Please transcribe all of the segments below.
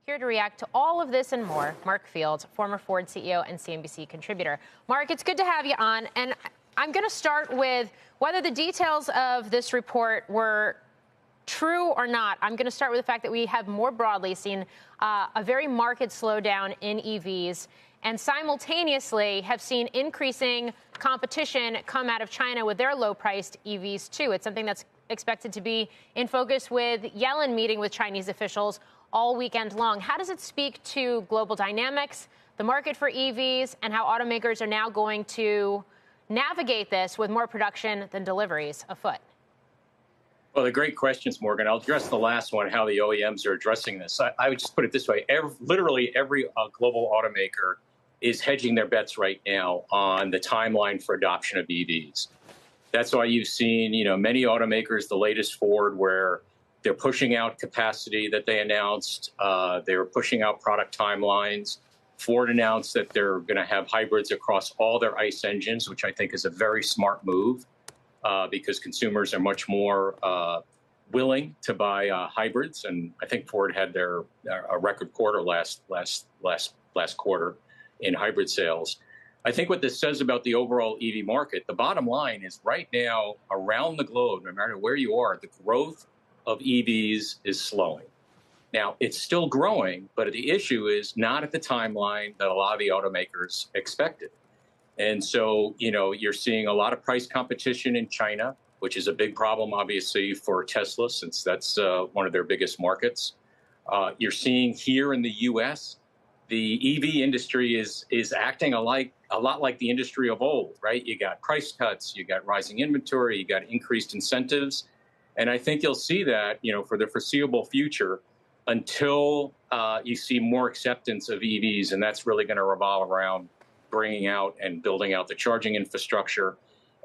Here to react to all of this and more, Mark Fields, former Ford CEO and CNBC contributor. Mark, it's good to have you on. And I'm going to start with whether the details of this report were true or not. I'm going to start with the fact that we have more broadly seen a very marked slowdown in EVs and simultaneously have seen increasing competition come out of China with their low-priced EVs, too. It's something that's expected to be in focus with Yellen meeting with Chinese officials all weekend long. How does it speak to global dynamics, the market for EVs, and how automakers are now going to navigate this with more production than deliveries afoot? Well, they're great questions, Morgan. I'll address the last one, how the OEMs are addressing this. I would just put it this way. Literally every global automaker is hedging their bets right now on the timeline for adoption of EVs. That's why you've seen, many automakers, the latest Ford, where they're pushing out capacity that they announced. They're pushing out product timelines. Ford announced that they're going to have hybrids across all their ICE engines, which I think is a very smart move because consumers are much more willing to buy hybrids. And I think Ford had a record quarter last quarter in hybrid sales. I think what this says about the overall EV market, the bottom line is right now around the globe, no matter where you are, the growth of EVs is slowing. Now, it's still growing, but the issue is not at the timeline that a lot of the automakers expected. And so, you're seeing a lot of price competition in China, which is a big problem, obviously, for Tesla, since that's one of their biggest markets. You're seeing here in the U.S., the EV industry is acting a lot like the industry of old, right? You got price cuts, you got rising inventory, you got increased incentives. And I think you'll see that, for the foreseeable future until you see more acceptance of EVs. And that's really going to revolve around bringing out and building out the charging infrastructure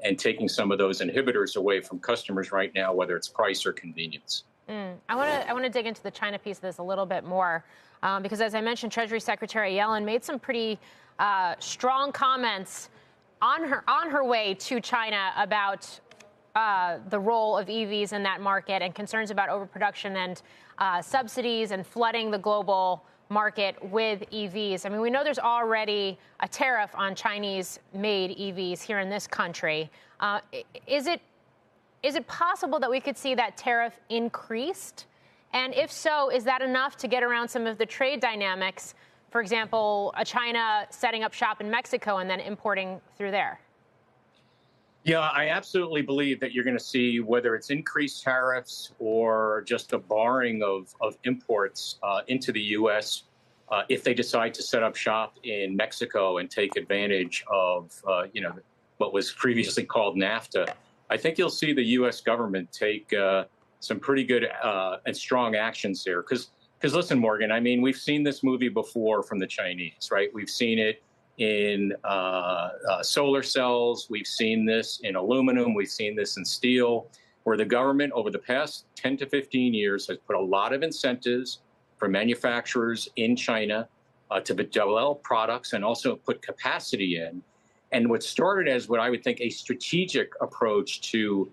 and taking some of those inhibitors away from customers right now, whether it's price or convenience. I want to dig into the China piece of this a little bit more because, as I mentioned, Treasury Secretary Yellen made some pretty strong comments on her way to China about the role of EVs in that market and concerns about overproduction and subsidies and flooding the global market with EVs. I mean, we know there's already a tariff on Chinese-made EVs here in this country. Is it possible that we could see that tariff increased? And if so, is that enough to get around some of the trade dynamics? For example, China setting up shop in Mexico and then importing through there? Yeah, I absolutely believe that you're going to see, whether it's increased tariffs or just a barring of imports into the U.S., if they decide to set up shop in Mexico and take advantage of, what was previously called NAFTA. I think you'll see the U.S. government take some pretty good and strong actions there. Because listen, Morgan, I mean, we've seen this movie before from the Chinese, right? We've seen it in solar cells. We've seen this in aluminum. We've seen this in steel, where the government over the past 10 to 15 years has put a lot of incentives for manufacturers in China to develop products and also put capacity in. And what started as what I would think a strategic approach to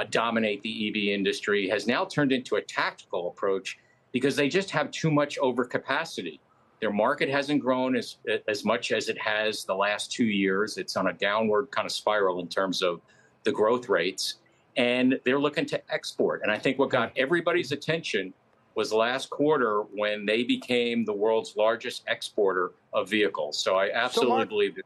dominate the EV industry has now turned into a tactical approach because they just have too much overcapacity. Their market hasn't grown as much as it has the last 2 years. It's on a downward kind of spiral in terms of the growth rates. And they're looking to export. And I think what got everybody's attention was last quarter when they became the world's largest exporter of vehicles. So I absolutely believe that